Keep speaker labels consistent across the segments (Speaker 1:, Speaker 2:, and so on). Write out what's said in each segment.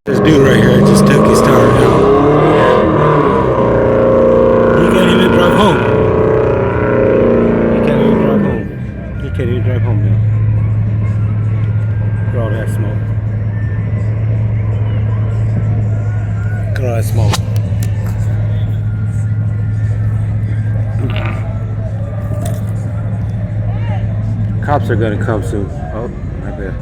Speaker 1: This dude right here just took his tire out. He can't even drive home. He can't even drive home. He can't even drive home now. Look at all that smoke. Look at all that smoke. Cops are gonna come soon. Oh, my bad.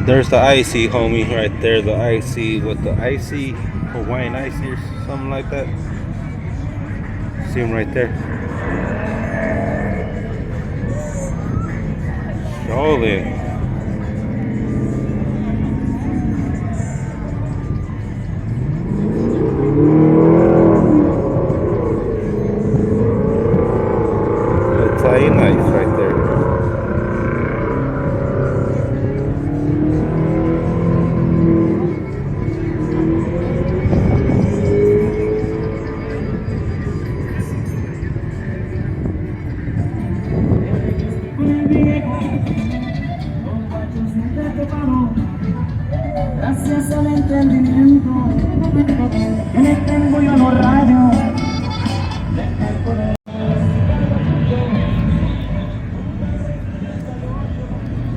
Speaker 1: There's the icy homie right there. The icy with the icy Hawaiian icy or something like that. See him right there. Surely. Italian ice right there.
Speaker 2: Gracias al entendimiento que le tengo yo a los radios.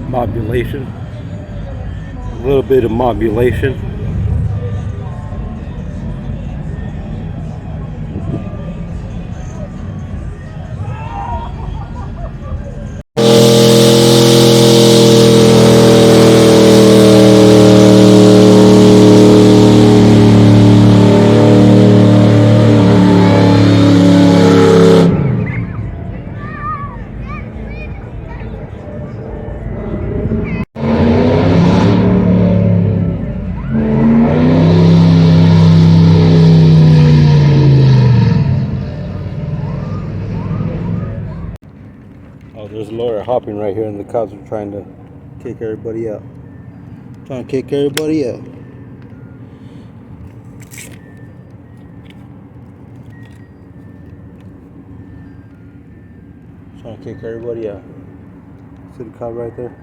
Speaker 1: Modulation. A little bit of modulation. Oh, there's a lawyer hopping right here, and the cops are trying to kick everybody out. Trying to kick everybody out. Trying to kick everybody out. See the cop right there?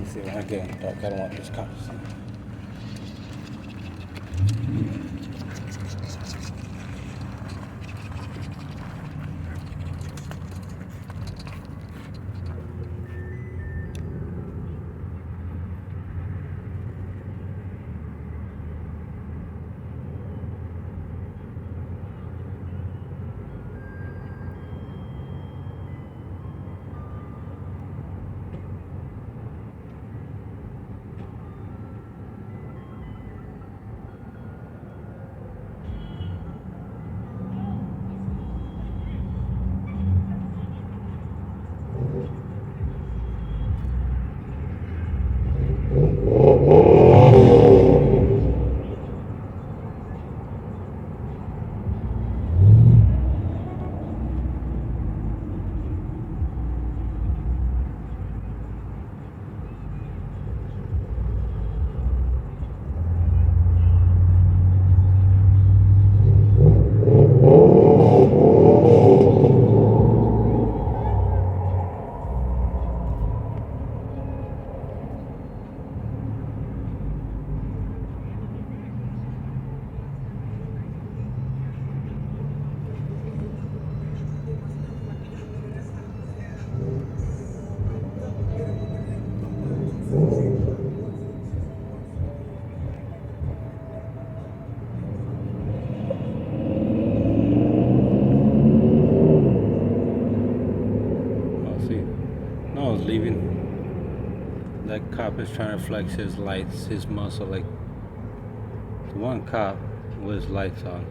Speaker 1: me see when I get in the dark. I don't want this car to see. Leaving. That cop is trying to flex his lights, his muscle. Like the one cop with his lights on,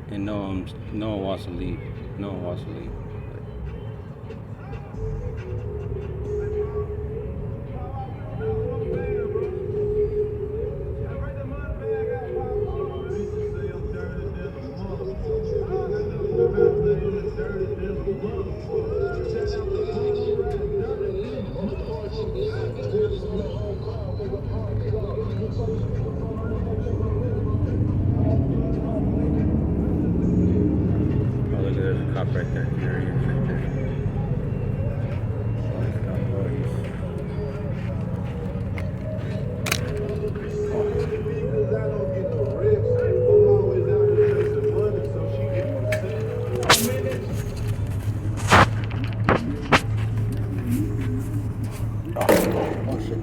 Speaker 1: and no one wants to leave. No one wants to leave. Right there, here he is, right there. Oh shit.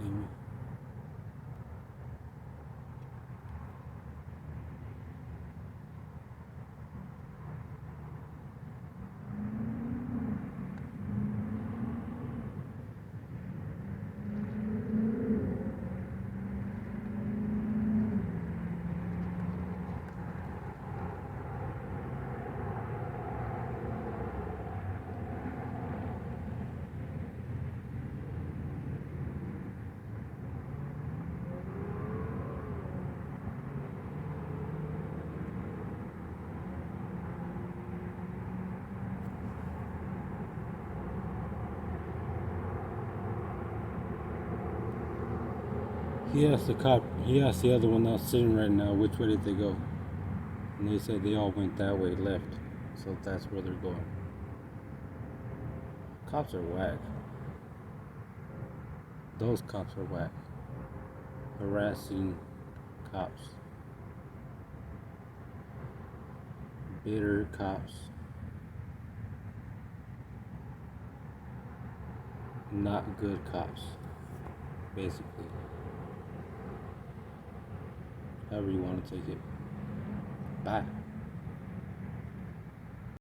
Speaker 1: see me. He asked the cop, he asked the other one that's sitting right now, which way did they go? And they said they all went that way, left. So that's where they're going. Cops are whack. Those cops are whack. Harassing cops. Bitter cops. Not good cops. Basically. However you want to take it. Bye.